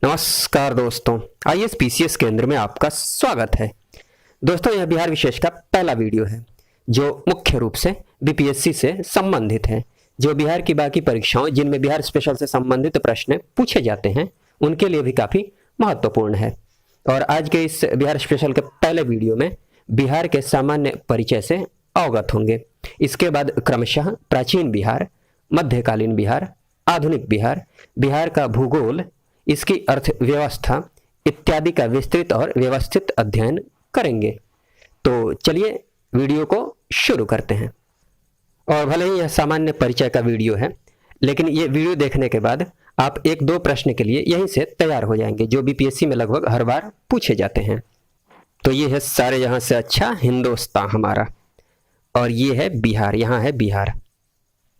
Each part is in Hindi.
नमस्कार दोस्तों, आईएएस पीसीएस केंद्र में आपका स्वागत है। दोस्तों, यह बिहार विशेष का पहला वीडियो है जो मुख्य रूप से बीपीएससी से संबंधित है। जो बिहार की बाकी परीक्षाओं जिनमें बिहार स्पेशल से संबंधित प्रश्न पूछे जाते हैं उनके लिए भी काफी महत्वपूर्ण है। और आज के इस बिहार स्पेशल के पहले वीडियो में बिहार के सामान्य परिचय से अवगत होंगे। इसके बाद क्रमशः प्राचीन बिहार, मध्यकालीन बिहार, आधुनिक बिहार, बिहार का भूगोल, इसकी अर्थव्यवस्था इत्यादि का विस्तृत और व्यवस्थित अध्ययन करेंगे। तो चलिए वीडियो को शुरू करते हैं। और भले ही यह सामान्य परिचय का वीडियो है, लेकिन ये वीडियो देखने के बाद आप एक दो प्रश्न के लिए यहीं से तैयार हो जाएंगे जो बीपीएससी में लगभग हर बार पूछे जाते हैं। तो ये है सारे जहां से अच्छा हिंदुस्तान हमारा, और ये है बिहार, यहाँ है बिहार।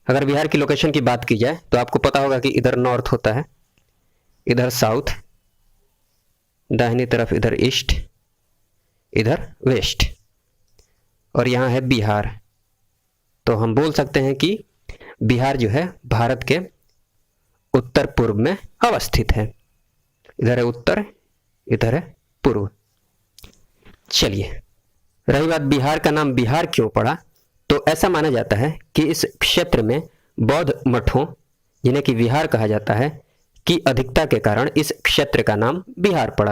अगर बिहार की लोकेशन की बात की जाए तो आपको पता होगा कि इधर नॉर्थ होता है, इधर साउथ, दाहिनी तरफ इधर ईस्ट, इधर वेस्ट, और यहाँ है बिहार। तो हम बोल सकते हैं कि बिहार जो है भारत के उत्तर पूर्व में अवस्थित है। इधर है उत्तर, इधर है पूर्व। चलिए, रही बात बिहार का नाम बिहार क्यों पड़ा, तो ऐसा माना जाता है कि इस क्षेत्र में बौद्ध मठों, जिन्हें कि विहार कहा जाता है, की अधिकता के कारण इस क्षेत्र का नाम बिहार पड़ा।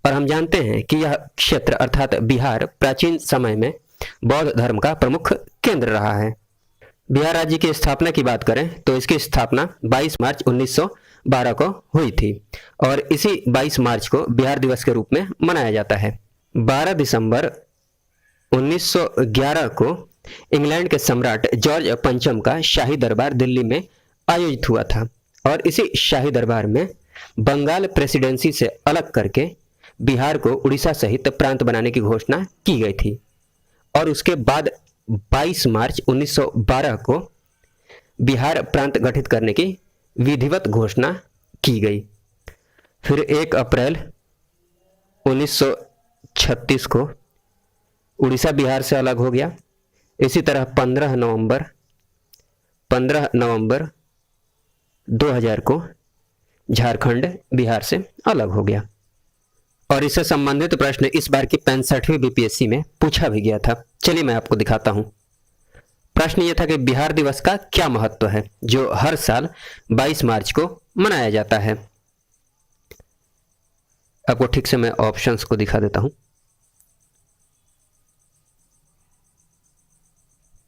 और हम जानते हैं कि यह क्षेत्र अर्थात बिहार प्राचीन समय में बौद्ध धर्म का प्रमुख केंद्र रहा है। बिहार राज्य की स्थापना की बात करें तो इसकी स्थापना 22 मार्च 1912 को हुई थी, और इसी 22 मार्च को बिहार दिवस के रूप में मनाया जाता है। 12 दिसंबर 1911 को इंग्लैंड के सम्राट जॉर्ज पंचम का शाही दरबार दिल्ली में आयोजित हुआ था, और इसी शाही दरबार में बंगाल प्रेसिडेंसी से अलग करके बिहार को उड़ीसा सहित प्रांत बनाने की घोषणा की गई थी। और उसके बाद 22 मार्च 1912 को बिहार प्रांत गठित करने की विधिवत घोषणा की गई। फिर 1 अप्रैल 1936 को उड़ीसा बिहार से अलग हो गया। इसी तरह 15 नवंबर 2000 को झारखंड बिहार से अलग हो गया। और इससे संबंधित प्रश्न इस बार की 65वीं बीपीएससी में पूछा भी गया था। चलिए मैं आपको दिखाता हूं। प्रश्न यह था कि बिहार दिवस का क्या महत्व है जो हर साल 22 मार्च को मनाया जाता है। आपको ठीक से मैं ऑप्शंस को दिखा देता हूं।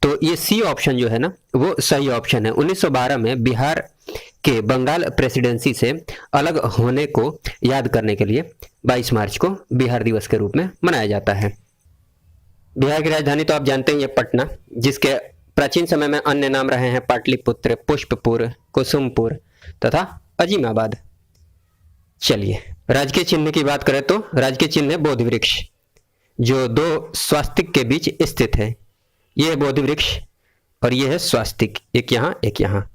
तो ये सी ऑप्शन जो है ना, वो सही ऑप्शन है। 1912 में बिहार के बंगाल प्रेसिडेंसी से अलग होने को याद करने के लिए 22 मार्च को बिहार दिवस के रूप में मनाया जाता है। बिहार की राजधानी तो आप जानते हैं, ये पटना, जिसके प्राचीन समय में अन्य नाम रहे हैं पाटलिपुत्र, पुष्पपुर, कुसुमपुर तथा अजीमाबाद। चलिए, राजकीय चिन्ह की बात करें तो राजकीय चिन्ह है बोधि वृक्ष, जो 2 स्वास्तिक के बीच स्थित है। यह है बोधि वृक्ष और यह है स्वास्तिक, एक यहाँ एक यहाँ।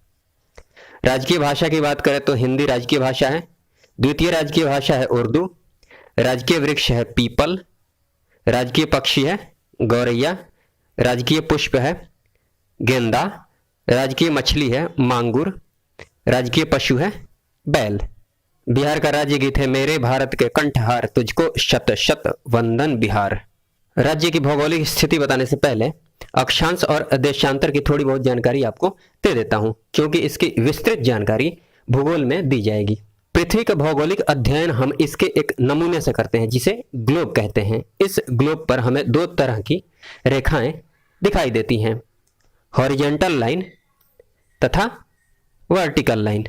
राजकीय भाषा की बात करें तो हिंदी राजकीय भाषा है। द्वितीय राजकीय भाषा है उर्दू। राजकीय वृक्ष है पीपल। राजकीय पक्षी है गौरैया। राजकीय पुष्प है गेंदा। राजकीय मछली है मांगुर। राजकीय पशु है बैल। बिहार का राज्य गीत है मेरे भारत के कंठहार, तुझको शत शत वंदन बिहार। राज्य की भौगोलिक स्थिति बताने से पहले अक्षांश और देशांतर की थोड़ी बहुत जानकारी आपको दे देता हूं, क्योंकि इसकी विस्तृत जानकारी भूगोल में दी जाएगी। पृथ्वी का भौगोलिक अध्ययन हम इसके एक नमूने से करते हैं जिसे ग्लोब कहते हैं। इस ग्लोब पर हमें 2 तरह की रेखाएं दिखाई देती हैं, हॉरिजॉन्टल लाइन तथा वर्टिकल लाइन,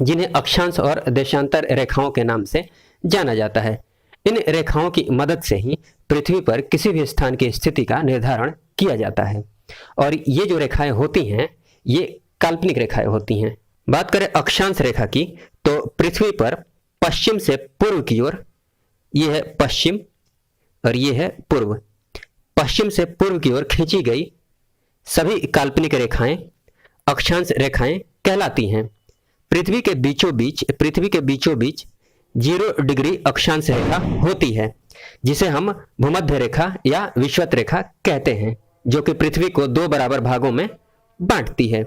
जिन्हें अक्षांश और देशांतर रेखाओं के नाम से जाना जाता है। इन रेखाओं की मदद से ही पृथ्वी पर किसी भी स्थान की स्थिति का निर्धारण किया जाता है। और ये जो रेखाएं होती हैं ये काल्पनिक रेखाएं होती हैं। बात करें अक्षांश रेखा की तो पृथ्वी पर पश्चिम से पूर्व की ओर, ये है पश्चिम और ये है पूर्व, पश्चिम से पूर्व की ओर खींची गई सभी काल्पनिक रेखाएं अक्षांश रेखाएं कहलाती हैं। पृथ्वी के बीचों बीच 0 डिग्री अक्षांश रेखा होती है, जिसे हम भूमध्य रेखा या विषुवत रेखा कहते हैं, जो कि पृथ्वी को 2 बराबर भागों में बांटती है।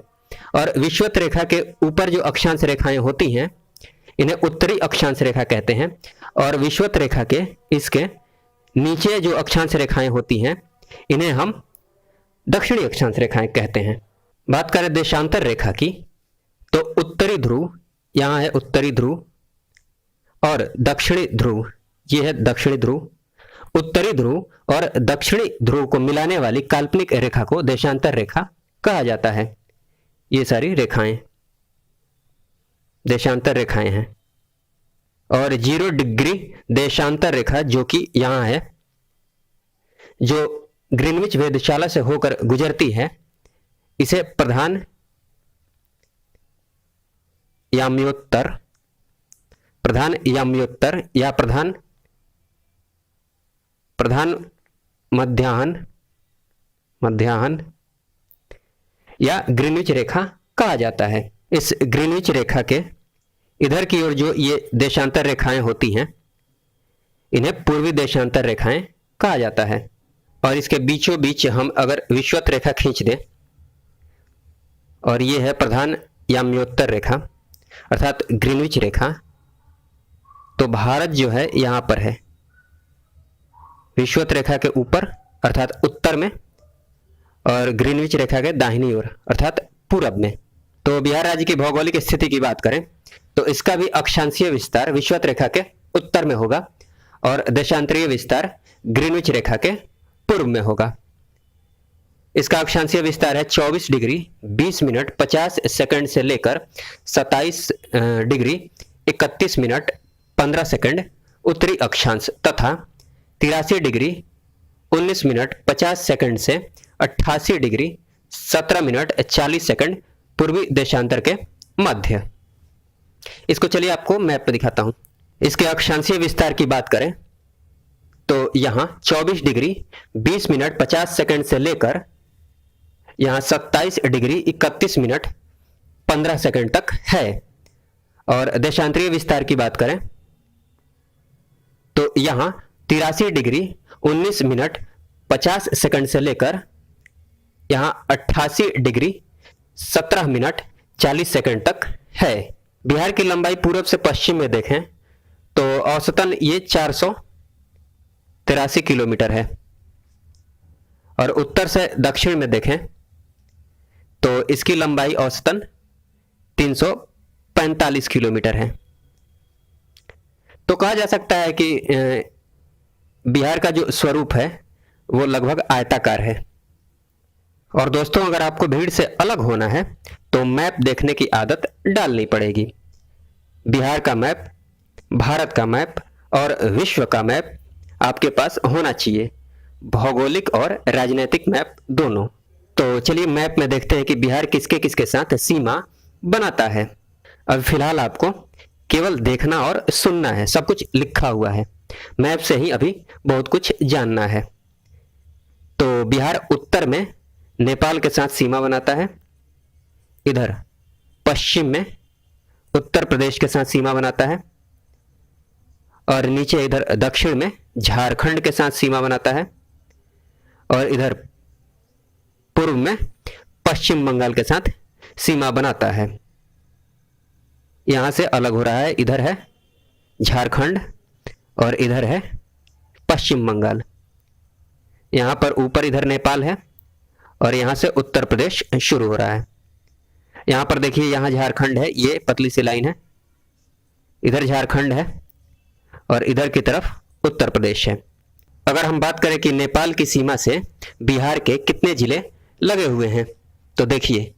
और विषुवत रेखा के ऊपर जो अक्षांश रेखाएं होती हैं इन्हें उत्तरी अक्षांश रेखा कहते हैं। और विषुवत रेखा के इसके नीचे जो अक्षांश रेखाएं होती हैं इन्हें हम दक्षिणी अक्षांश रेखाएं कहते हैं। बात करें देशांतर रेखा की, तो उत्तरी ध्रुव, यहाँ है उत्तरी ध्रुव, और दक्षिणी ध्रुव, ये है दक्षिणी ध्रुव। उत्तरी ध्रुव और दक्षिणी ध्रुव को मिलाने वाली काल्पनिक रेखा को देशांतर रेखा कहा जाता है। ये सारी रेखाएं देशांतर रेखाएं हैं। और 0 डिग्री देशांतर रेखा जो कि यहाँ है, जो ग्रीनविच वेधशाला से होकर गुजरती है, इसे प्रधान याम्योत्तर या प्रधान मध्याह्न या ग्रीनविच रेखा कहा जाता है। इस ग्रीनविच रेखा के इधर की ओर जो ये देशांतर रेखाएं होती हैं इन्हें पूर्वी देशांतर रेखाएं कहा जाता है। और इसके बीचों बीच हम अगर विषुवत रेखा खींच दें, और ये है प्रधान याम्योत्तर रेखा अर्थात ग्रीनविच रेखा, तो भारत जो है यहाँ पर है विषुवत रेखा के ऊपर अर्थात उत्तर में, और ग्रीनविच रेखा के दाहिनी ओर अर्थात पूरब में। तो बिहार राज्य की भौगोलिक स्थिति की बात करें तो इसका भी अक्षांशीय विस्तार विषुवत रेखा के उत्तर में होगा और देशांतरीय विस्तार ग्रीनविच रेखा के पूर्व में होगा। इसका अक्षांशीय विस्तार है 24 डिग्री 20 मिनट 50 सेकंड से लेकर 27 डिग्री 31 मिनट 15 सेकंड उत्तरी अक्षांश तथा 83 डिग्री 19 मिनट 50 सेकंड से 88 डिग्री 17 मिनट 40 सेकंड पूर्वी देशांतर के मध्य। इसको चलिए आपको मैप पे दिखाता हूं। इसके अक्षांशीय विस्तार की बात करें तो यहां 24 डिग्री 20 मिनट 50 सेकंड से लेकर यहां 27 डिग्री 31 मिनट 15 सेकंड तक है। और देशांतरीय विस्तार की बात करें तो यहां 83 डिग्री 19 मिनट 50 सेकंड से लेकर यहां 88 डिग्री 17 मिनट 40 सेकंड तक है। बिहार की लंबाई पूर्व से पश्चिम में देखें तो औसतन ये 483 किलोमीटर है, और उत्तर से दक्षिण में देखें तो इसकी लंबाई औसतन 345 किलोमीटर है। तो कहा जा सकता है कि बिहार का जो स्वरूप है वो लगभग आयताकार है। और दोस्तों, अगर आपको भीड़ से अलग होना है तो मैप देखने की आदत डालनी पड़ेगी। बिहार का मैप, भारत का मैप और विश्व का मैप आपके पास होना चाहिए, भौगोलिक और राजनीतिक मैप दोनों। तो चलिए मैप में देखते हैं कि बिहार किसके किसके साथ सीमा बनाता है। अब फिलहाल आपको केवल देखना और सुनना है, सब कुछ लिखा हुआ है, मैप से ही अभी बहुत कुछ जानना है। तो बिहार उत्तर में नेपाल के साथ सीमा बनाता है, इधर पश्चिम में उत्तर प्रदेश के साथ सीमा बनाता है, और नीचे इधर दक्षिण में झारखंड के साथ सीमा बनाता है, और इधर पूर्व में पश्चिम बंगाल के साथ सीमा बनाता है। यहां से अलग हो रहा है, इधर है झारखंड और इधर है पश्चिम बंगाल। यहां पर ऊपर इधर नेपाल है और यहां से उत्तर प्रदेश शुरू हो रहा है। यहां पर देखिए, यहां झारखंड है, ये पतली सी लाइन है, इधर झारखंड है और इधर की तरफ उत्तर प्रदेश है। अगर हम बात करें कि नेपाल की सीमा से बिहार के कितने जिले लगे हुए हैं, तो देखिए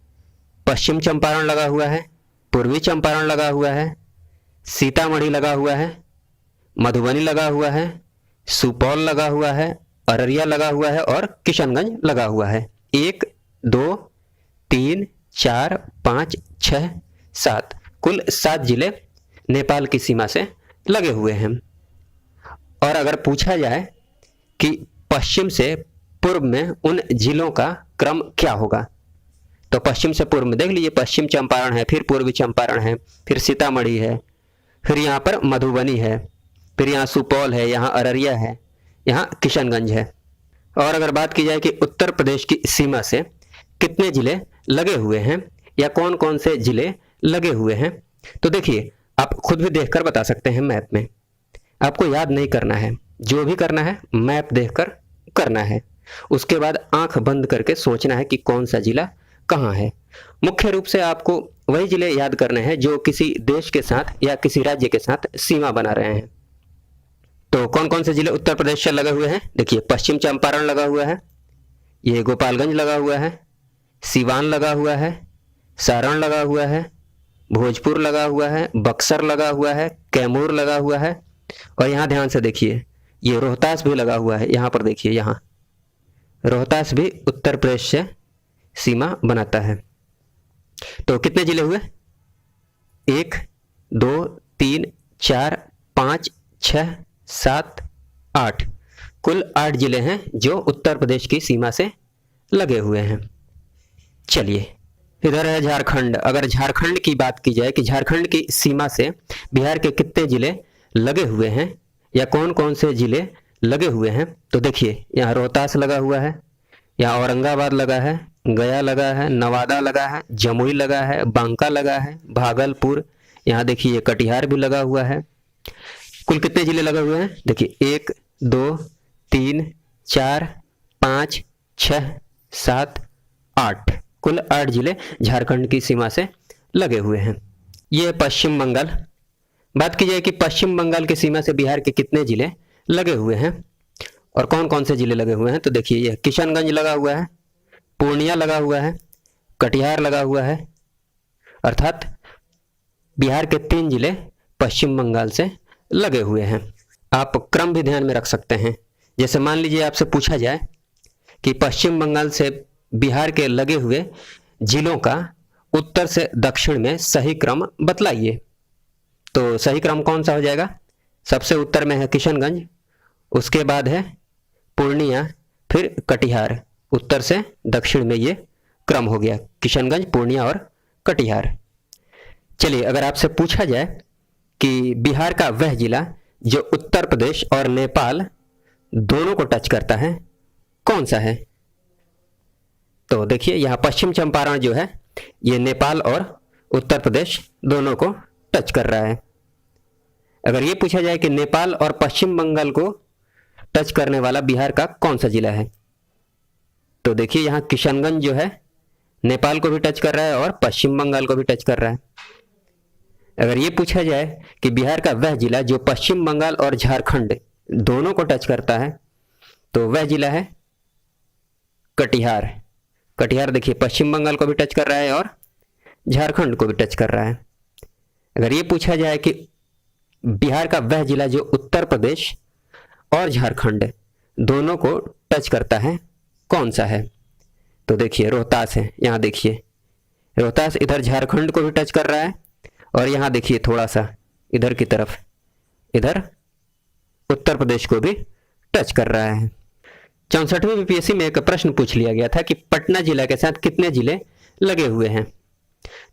पश्चिम चंपारण लगा हुआ है, पूर्वी चंपारण लगा हुआ है, सीतामढ़ी लगा हुआ है, मधुबनी लगा हुआ है, सुपौल लगा हुआ है, अररिया लगा हुआ है और किशनगंज लगा हुआ है। 1 2 3 4 5 6 7 कुल 7 जिले नेपाल की सीमा से लगे हुए हैं। और अगर पूछा जाए कि पश्चिम से पूर्व में उन जिलों का क्रम क्या होगा, तो पश्चिम से पूर्व में देख लीजिए, पश्चिम चंपारण है, फिर पूर्वी चंपारण है, फिर सीतामढ़ी है, फिर यहाँ पर मधुबनी है, फिर यहाँ सुपौल है, यहाँ अररिया है, यहाँ किशनगंज है। और अगर बात की जाए कि उत्तर प्रदेश की सीमा से कितने जिले लगे हुए हैं या कौन कौन से जिले लगे हुए हैं, तो देखिए आप खुद भी देखकर बता सकते हैं मैप में। आपको याद नहीं करना है, जो भी करना है मैप देखकर करना है। उसके बाद आंख बंद करके सोचना है कि कौन सा जिला कहाँ है। मुख्य रूप से आपको वही जिले याद करने हैं जो किसी देश के साथ या किसी राज्य के साथ सीमा बना रहे हैं। तो कौन कौन से जिले उत्तर प्रदेश से लगे हुए हैं? देखिए, पश्चिम चंपारण लगा हुआ है, ये गोपालगंज लगा हुआ है, सिवान लगा हुआ है, सारण लगा हुआ है, भोजपुर लगा हुआ है, बक्सर लगा हुआ है, कैमूर लगा हुआ है, और यहाँ ध्यान से देखिए ये रोहतास भी लगा हुआ है। यहाँ पर देखिए, यहाँ रोहतास भी उत्तर प्रदेश से सीमा बनाता है। तो कितने जिले हुए? 1 2 3 4 5 6 7 8, कुल 8 जिले हैं जो उत्तर प्रदेश की सीमा से लगे हुए हैं। चलिए, इधर है झारखंड। अगर झारखंड की बात की जाए कि झारखंड की सीमा से बिहार के कितने जिले लगे हुए हैं या कौन कौन से जिले लगे हुए हैं, तो देखिए यहाँ रोहतास लगा हुआ है, यहाँ औरंगाबाद लगा है, गया लगा है, नवादा लगा है, जमुई लगा है, बांका लगा है, भागलपुर, यहाँ देखिए कटिहार भी लगा हुआ है। कुल कितने जिले लगे हुए हैं? देखिए 1 2 3 4 5 6 7 8, कुल 8 जिले झारखंड की सीमा से लगे हुए हैं। ये पश्चिम बंगाल। बात की जाए कि पश्चिम बंगाल की सीमा से बिहार के कितने जिले लगे हुए हैं और कौन कौन से जिले लगे हुए हैं, तो देखिए ये किशनगंज लगा हुआ है, पूर्णिया लगा हुआ है, कटिहार लगा हुआ है। अर्थात बिहार के 3 जिले पश्चिम बंगाल से लगे हुए हैं। आप क्रम भी ध्यान में रख सकते हैं। जैसे मान लीजिए आपसे पूछा जाए कि पश्चिम बंगाल से बिहार के लगे हुए जिलों का उत्तर से दक्षिण में सही क्रम बतलाइए, तो सही क्रम कौन सा हो जाएगा? सबसे उत्तर में है किशनगंज, उसके बाद है पूर्णिया, फिर कटिहार। उत्तर से दक्षिण में ये क्रम हो गया, किशनगंज, पूर्णिया और कटिहार। चलिए, अगर आपसे पूछा जाए कि बिहार का वह जिला जो उत्तर प्रदेश और नेपाल दोनों को टच करता है, कौन सा है? तो देखिए यहाँ पश्चिम चंपारण जो है ये नेपाल और उत्तर प्रदेश दोनों को टच कर रहा है। अगर ये पूछा जाए कि नेपाल और पश्चिम बंगाल को टच करने वाला बिहार का कौन सा जिला है, तो देखिए यहाँ किशनगंज जो है नेपाल को भी टच कर रहा है और पश्चिम बंगाल को भी टच कर रहा है। अगर ये पूछा जाए कि बिहार का वह जिला जो पश्चिम बंगाल और झारखंड दोनों को टच करता है, तो वह जिला है कटिहार। कटिहार देखिए पश्चिम बंगाल को भी टच कर रहा है और झारखंड को भी टच कर रहा है। अगर ये पूछा जाए कि बिहार का वह जिला जो उत्तर प्रदेश और झारखंड दोनों को टच करता है, कौन सा है, तो देखिए रोहतास है। यहाँ देखिए रोहतास इधर झारखंड को भी टच कर रहा है और यहाँ देखिए थोड़ा सा इधर की तरफ, इधर उत्तर प्रदेश को भी टच कर रहा है। 64वीं बीपीएससी में एक प्रश्न पूछ लिया गया था कि पटना जिला के साथ कितने जिले लगे हुए हैं।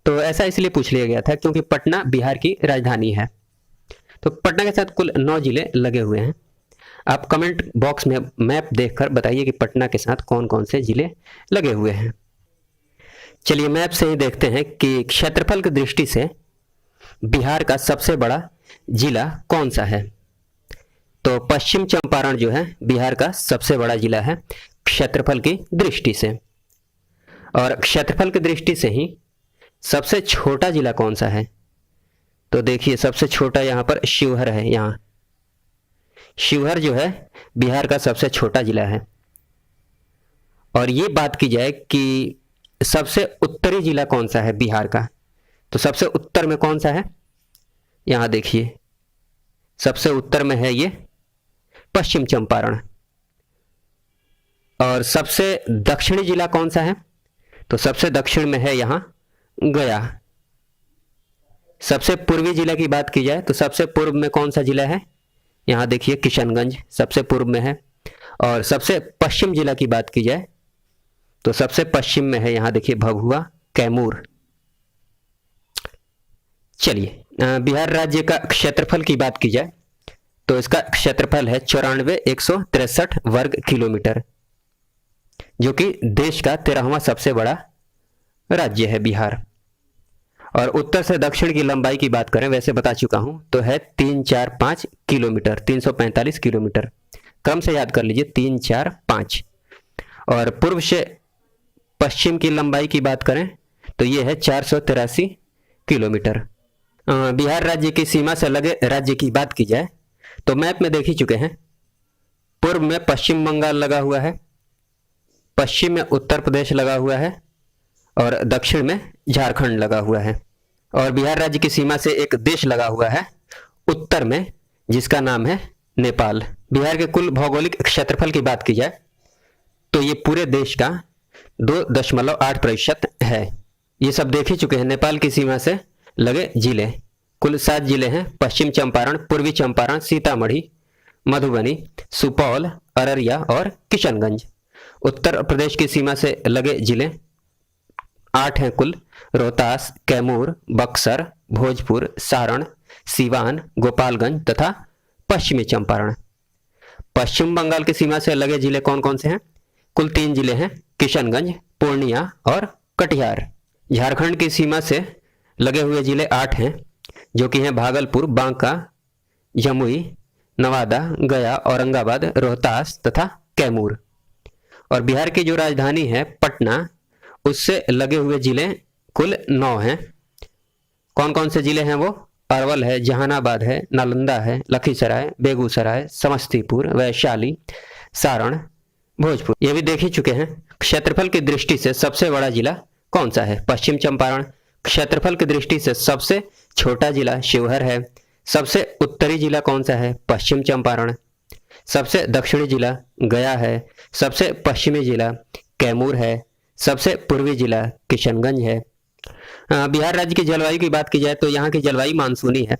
तो ऐसा इसलिए पूछ लिया गया था क्योंकि पटना बिहार की राजधानी है। तो पटना के साथ कुल 9 जिले लगे हुए हैं। आप कमेंट बॉक्स में मैप देखकर बताइए कि पटना के साथ कौन कौन से जिले लगे हुए हैं। चलिए मैप से ही देखते हैं कि क्षेत्रफल की दृष्टि से बिहार का सबसे बड़ा जिला कौन सा है। तो पश्चिम चंपारण जो है बिहार का सबसे बड़ा जिला है क्षेत्रफल की दृष्टि से। और क्षेत्रफल की दृष्टि से ही सबसे छोटा जिला कौन सा है, तो देखिए सबसे छोटा यहाँ पर शिवहर है। यहाँ शिवहर जो है बिहार का सबसे छोटा जिला है। और ये बात की जाए कि सबसे उत्तरी जिला कौन सा है बिहार का, तो सबसे उत्तर में कौन सा है, यहाँ देखिए सबसे उत्तर में है ये पश्चिम चंपारण। और सबसे दक्षिणी जिला कौन सा है, तो सबसे दक्षिण में है यहाँ गया। सबसे पूर्वी जिला की बात की जाए तो सबसे पूर्व में कौन सा जिला है, यहाँ देखिए किशनगंज सबसे पूर्व में है। और सबसे पश्चिम जिला की बात की जाए तो सबसे पश्चिम में है यहाँ देखिए भभुआ, कैमूर। चलिए बिहार राज्य का क्षेत्रफल की बात की जाए तो इसका क्षेत्रफल है 94,163 वर्ग किलोमीटर, जो कि देश का 13वां सबसे बड़ा राज्य है बिहार। और उत्तर से दक्षिण की लंबाई की बात करें, वैसे बता चुका हूं, तो है 345 किलोमीटर, 345 किलोमीटर। क्रम से याद कर लीजिए, 345। और पूर्व से पश्चिम की लंबाई की बात करें तो ये है 483 किलोमीटर। बिहार राज्य की सीमा से लगे राज्य की बात की जाए तो मैप में देख ही चुके हैं, पूर्व में पश्चिम बंगाल लगा हुआ है, पश्चिम में उत्तर प्रदेश लगा हुआ है और दक्षिण में झारखंड लगा हुआ है। और बिहार राज्य की सीमा से एक देश लगा हुआ है उत्तर में, जिसका नाम है नेपाल। बिहार के कुल भौगोलिक क्षेत्रफल की बात की जाए तो ये पूरे देश का 2.8% है। ये सब देख ही चुके हैं। नेपाल की सीमा से लगे जिले कुल 7 जिले हैं: पश्चिम चंपारण, पूर्वी चंपारण, सीतामढ़ी, मधुबनी, सुपौल, अररिया और किशनगंज। उत्तर प्रदेश की सीमा से लगे जिले 8 हैं कुल: रोहतास, कैमूर, बक्सर, भोजपुर, सारण, सीवान, गोपालगंज तथा पश्चिमी चंपारण। पश्चिम बंगाल की सीमा से लगे जिले कौन कौन से हैं? कुल 3 जिले हैं: किशनगंज, पूर्णिया और कटिहार। झारखंड की सीमा से लगे हुए जिले 8 हैं, जो कि हैं भागलपुर, बांका, जमुई, नवादा, गया, औरंगाबाद, रोहतास तथा कैमूर। और बिहार की जो राजधानी है पटना, उससे लगे हुए जिले कुल 9 हैं। कौन कौन से जिले हैं वो? अरवल है, जहानाबाद है, नालंदा है, लखीसराय, बेगूसराय, समस्तीपुर, वैशाली, सारण, भोजपुर। ये भी देख ही चुके हैं। क्षेत्रफल की दृष्टि से सबसे बड़ा जिला कौन सा है? पश्चिम चंपारण। क्षेत्रफल की दृष्टि से सबसे छोटा जिला शिवहर है। सबसे उत्तरी जिला कौन सा है? पश्चिम चंपारण। सबसे दक्षिणी जिला गया है। सबसे पश्चिमी जिला कैमूर है। सबसे पूर्वी जिला किशनगंज है। बिहार राज्य की जलवायु की बात की जाए तो यहाँ की जलवायु मानसूनी है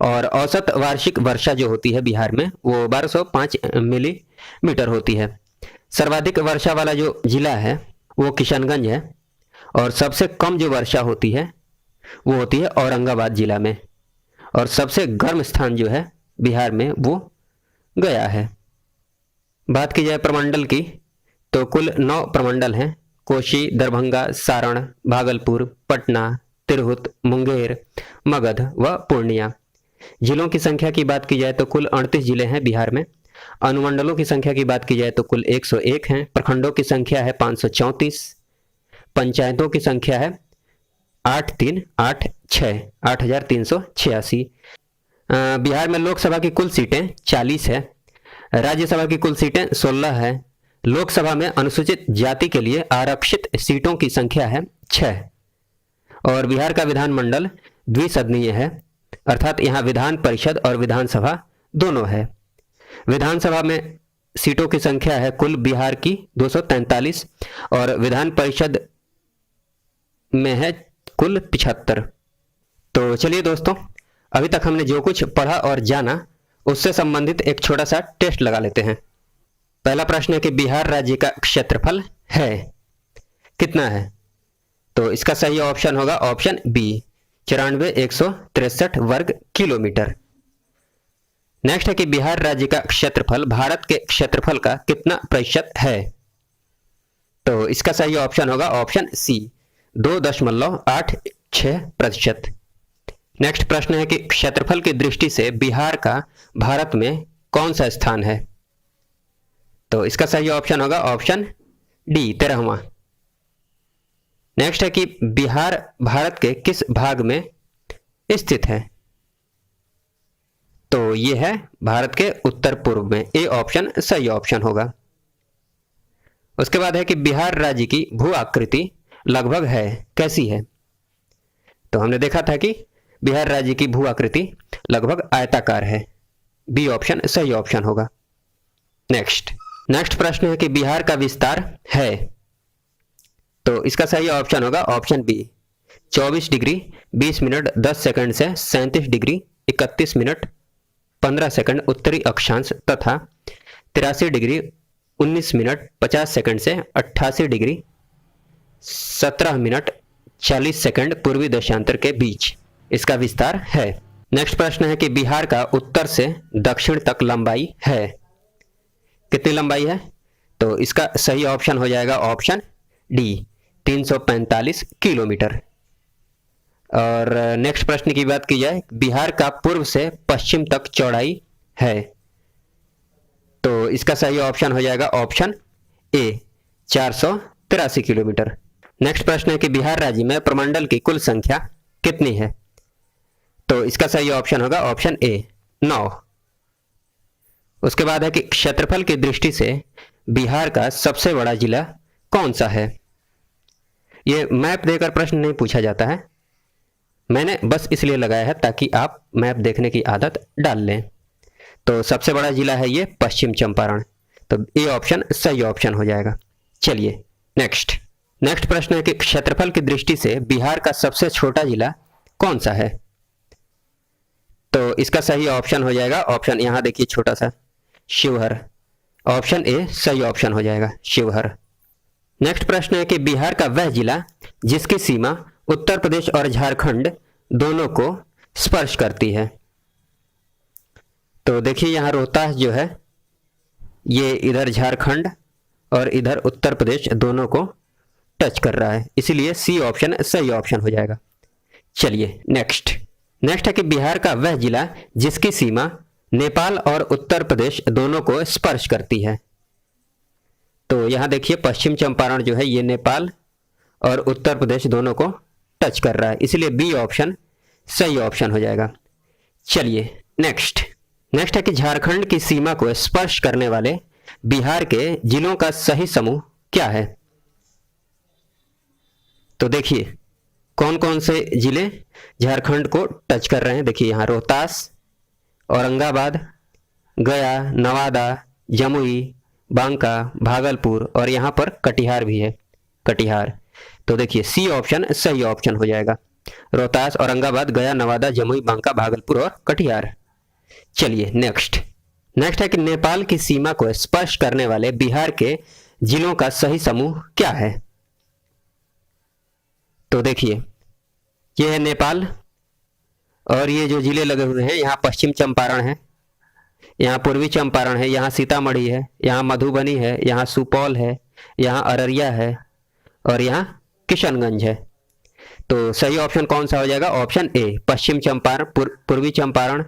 और औसत वार्षिक वर्षा जो होती है बिहार में वो 1205 मिलीमीटर होती है। सर्वाधिक वर्षा वाला जो जिला है वो किशनगंज है और सबसे कम जो वर्षा होती है वो होती है औरंगाबाद जिला में। और सबसे गर्म स्थान जो है बिहार में वो गया है। बात की जाए प्रमंडल की तो कुल 9 प्रमंडल हैं: कोशी, दरभंगा, सारण, भागलपुर, पटना, तिरहुत, मुंगेर, मगध व पूर्णिया। जिलों की संख्या की बात की जाए तो कुल 38 जिले हैं बिहार में। अनुमंडलों की संख्या की बात की जाए तो कुल 101 हैं। प्रखंडों की संख्या है 534। पंचायतों की संख्या है 8386, 8386। बिहार में लोकसभा की कुल सीटें 40 है। राज्यसभा की कुल सीटें 16 है। लोकसभा में अनुसूचित जाति के लिए आरक्षित सीटों की संख्या है 6। और बिहार का विधानमंडल द्विसदनीय है, अर्थात यहाँ विधान परिषद और विधानसभा दोनों है। विधानसभा में सीटों की संख्या है कुल बिहार की 243 और विधान परिषद में है कुल 75। तो चलिए दोस्तों, अभी तक हमने जो कुछ पढ़ा और जाना उससे संबंधित एक छोटा सा टेस्ट लगा लेते हैं। पहला प्रश्न है कि बिहार राज्य का क्षेत्रफल है कितना है? तो इसका सही ऑप्शन होगा ऑप्शन बी, 94,163 वर्ग किलोमीटर। नेक्स्ट है कि बिहार राज्य का क्षेत्रफल भारत के क्षेत्रफल का कितना प्रतिशत है? तो इसका सही ऑप्शन होगा ऑप्शन सी, 2.86%। नेक्स्ट प्रश्न है कि क्षेत्रफल की दृष्टि से बिहार का भारत में कौन सा स्थान है? तो इसका सही ऑप्शन होगा ऑप्शन डी, 13वां। नेक्स्ट है कि बिहार भारत के किस भाग में स्थित है? तो ये है भारत के उत्तर पूर्व में। ए ऑप्शन सही ऑप्शन होगा। उसके बाद है कि बिहार राज्य की भू आकृति लगभग है कैसी है? तो हमने देखा था कि बिहार राज्य की भू आकृति लगभग आयताकार है। बी ऑप्शन सही ऑप्शन होगा। नेक्स्ट प्रश्न है कि बिहार का विस्तार है? तो इसका सही ऑप्शन होगा option B, 24 degree 20 minute 10 second से 37 डिग्री 31 मिनट 15 सेकंड उत्तरी अक्षांश तथा 83 डिग्री 19 मिनट 50 सेकंड से 88 डिग्री 17 मिनट 40 सेकंड पूर्वी देशांतर के बीच इसका विस्तार है। नेक्स्ट प्रश्न है कि बिहार का उत्तर से दक्षिण तक लंबाई है कितनी लंबाई है? तो इसका सही ऑप्शन हो जाएगा ऑप्शन डी, 345 किलोमीटर। और नेक्स्ट प्रश्न की बात की जाए, बिहार का पूर्व से पश्चिम तक चौड़ाई है, तो इसका सही ऑप्शन हो जाएगा ऑप्शन ए 483 किलोमीटर। नेक्स्ट प्रश्न है कि बिहार राज्य में प्रमंडल की कुल संख्या कितनी है, तो इसका सही ऑप्शन होगा ऑप्शन ए 9। उसके बाद है कि क्षेत्रफल की दृष्टि से बिहार का सबसे बड़ा जिला कौन सा है। ये मैप देकर प्रश्न नहीं पूछा जाता है, मैंने बस इसलिए लगाया है ताकि आप मैप देखने की आदत डाल लें। तो सबसे बड़ा जिला है ये पश्चिम चंपारण, तो ये ऑप्शन सही ऑप्शन हो जाएगा। चलिए नेक्स्ट प्रश्न है कि क्षेत्रफल की दृष्टि से बिहार का सबसे छोटा जिला कौन सा है, तो इसका सही ऑप्शन हो जाएगा ऑप्शन, यहां देखिए छोटा सा शिवहर, ऑप्शन ए सही ऑप्शन हो जाएगा शिवहर। नेक्स्ट प्रश्न है कि बिहार का वह जिला जिसकी सीमा उत्तर प्रदेश और झारखंड दोनों को स्पर्श करती है, तो देखिए यहां रोहतास जो है ये इधर झारखंड और इधर उत्तर प्रदेश दोनों को टच कर रहा है, इसीलिए सी ऑप्शन सही ऑप्शन हो जाएगा। चलिए नेक्स्ट है कि बिहार का वह जिला जिसकी सीमा नेपाल और उत्तर प्रदेश दोनों को स्पर्श करती है, तो यहां देखिए पश्चिम चंपारण जो है ये नेपाल और उत्तर प्रदेश दोनों को टच कर रहा है, इसलिए बी ऑप्शन सही ऑप्शन हो जाएगा। चलिए नेक्स्ट है कि झारखंड की सीमा को स्पर्श करने वाले बिहार के जिलों का सही समूह क्या है, तो देखिए कौन कौन से जिले झारखंड को टच कर रहे हैं। देखिए यहाँ रोहतास, औरंगाबाद, गया, नवादा, जमुई, बांका, भागलपुर और यहाँ पर कटिहार भी है, कटिहार। तो देखिए सी ऑप्शन सही ऑप्शन हो जाएगा, रोहतास, औरंगाबाद, गया, नवादा, जमुई, बांका, भागलपुर और कटिहार। चलिए नेक्स्ट है कि नेपाल की सीमा को स्पर्श करने वाले बिहार के जिलों का सही समूह क्या है, तो देखिए ये है नेपाल और ये जो जिले लगे हुए हैं यहाँ पश्चिम चंपारण है, यहाँ पूर्वी चंपारण है, यहाँ सीतामढ़ी है, यहाँ मधुबनी है, यहाँ सुपौल है, यहाँ अररिया है और यहाँ किशनगंज है। तो सही ऑप्शन कौन सा हो जाएगा, ऑप्शन ए पश्चिम चंपारण, पूर्वी चंपारण,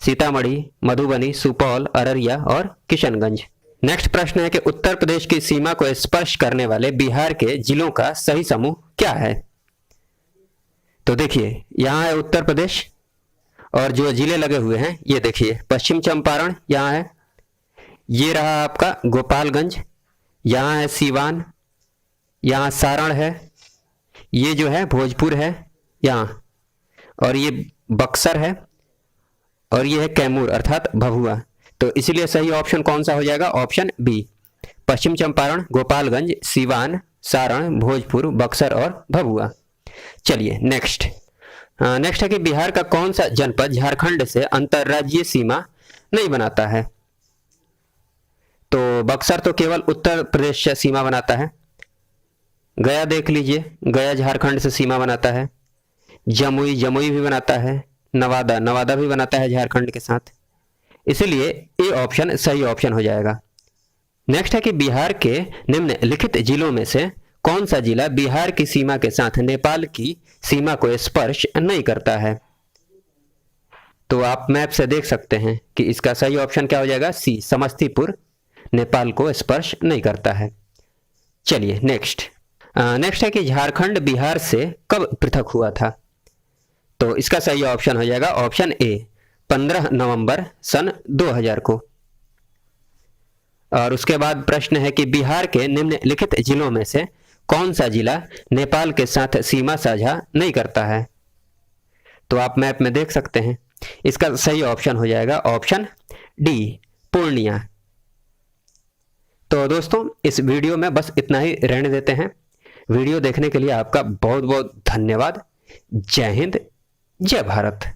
सीतामढ़ी, मधुबनी, सुपौल, अररिया और किशनगंज। नेक्स्ट प्रश्न है कि उत्तर प्रदेश की सीमा को स्पर्श करने वाले बिहार के जिलों का सही समूह क्या है, तो देखिए यहाँ है उत्तर प्रदेश और जो जिले लगे हुए हैं ये देखिए पश्चिम चंपारण यहाँ है, ये रहा आपका गोपालगंज, यहाँ है सीवान, यहाँ सारण है, ये जो है भोजपुर है यहाँ, और ये बक्सर है और ये है कैमूर अर्थात भभुआ। तो इसलिए सही ऑप्शन कौन सा हो जाएगा, ऑप्शन बी पश्चिम चंपारण, गोपालगंज, सीवान, सारण, भोजपुर, बक्सर और भभुआ। चलिए नेक्स्ट है कि बिहार का कौन सा जनपद झारखंड से अंतर्राज्यीय सीमा नहीं बनाता है, तो बक्सर तो केवल उत्तर प्रदेश से सीमा बनाता है, गया देख लीजिए गया झारखंड से सीमा बनाता है, जमुई भी बनाता है, नवादा भी बनाता है झारखंड के साथ, इसलिए ए ऑप्शन सही ऑप्शन हो जाएगा। नेक्स्ट है कि बिहार के निम्नलिखित जिलों में से कौन सा जिला बिहार की सीमा के साथ नेपाल की सीमा को स्पर्श नहीं करता है, तो आप मैप से देख सकते हैं कि इसका सही ऑप्शन क्या हो जाएगा, सी समस्तीपुर नेपाल को स्पर्श नहीं करता है। चलिए नेक्स्ट है कि झारखंड बिहार से कब पृथक हुआ था, तो इसका सही ऑप्शन हो जाएगा ऑप्शन ए 15 नवंबर सन 2000 को। और उसके बाद प्रश्न है कि बिहार के निम्नलिखित जिलों में से कौन सा जिला नेपाल के साथ सीमा साझा नहीं करता है, तो आप मैप में देख सकते हैं, इसका सही ऑप्शन हो जाएगा ऑप्शन डी पूर्णिया। तो दोस्तों इस वीडियो में बस इतना ही रहने देते हैं। वीडियो देखने के लिए आपका बहुत बहुत धन्यवाद। जय हिंद, जय भारत।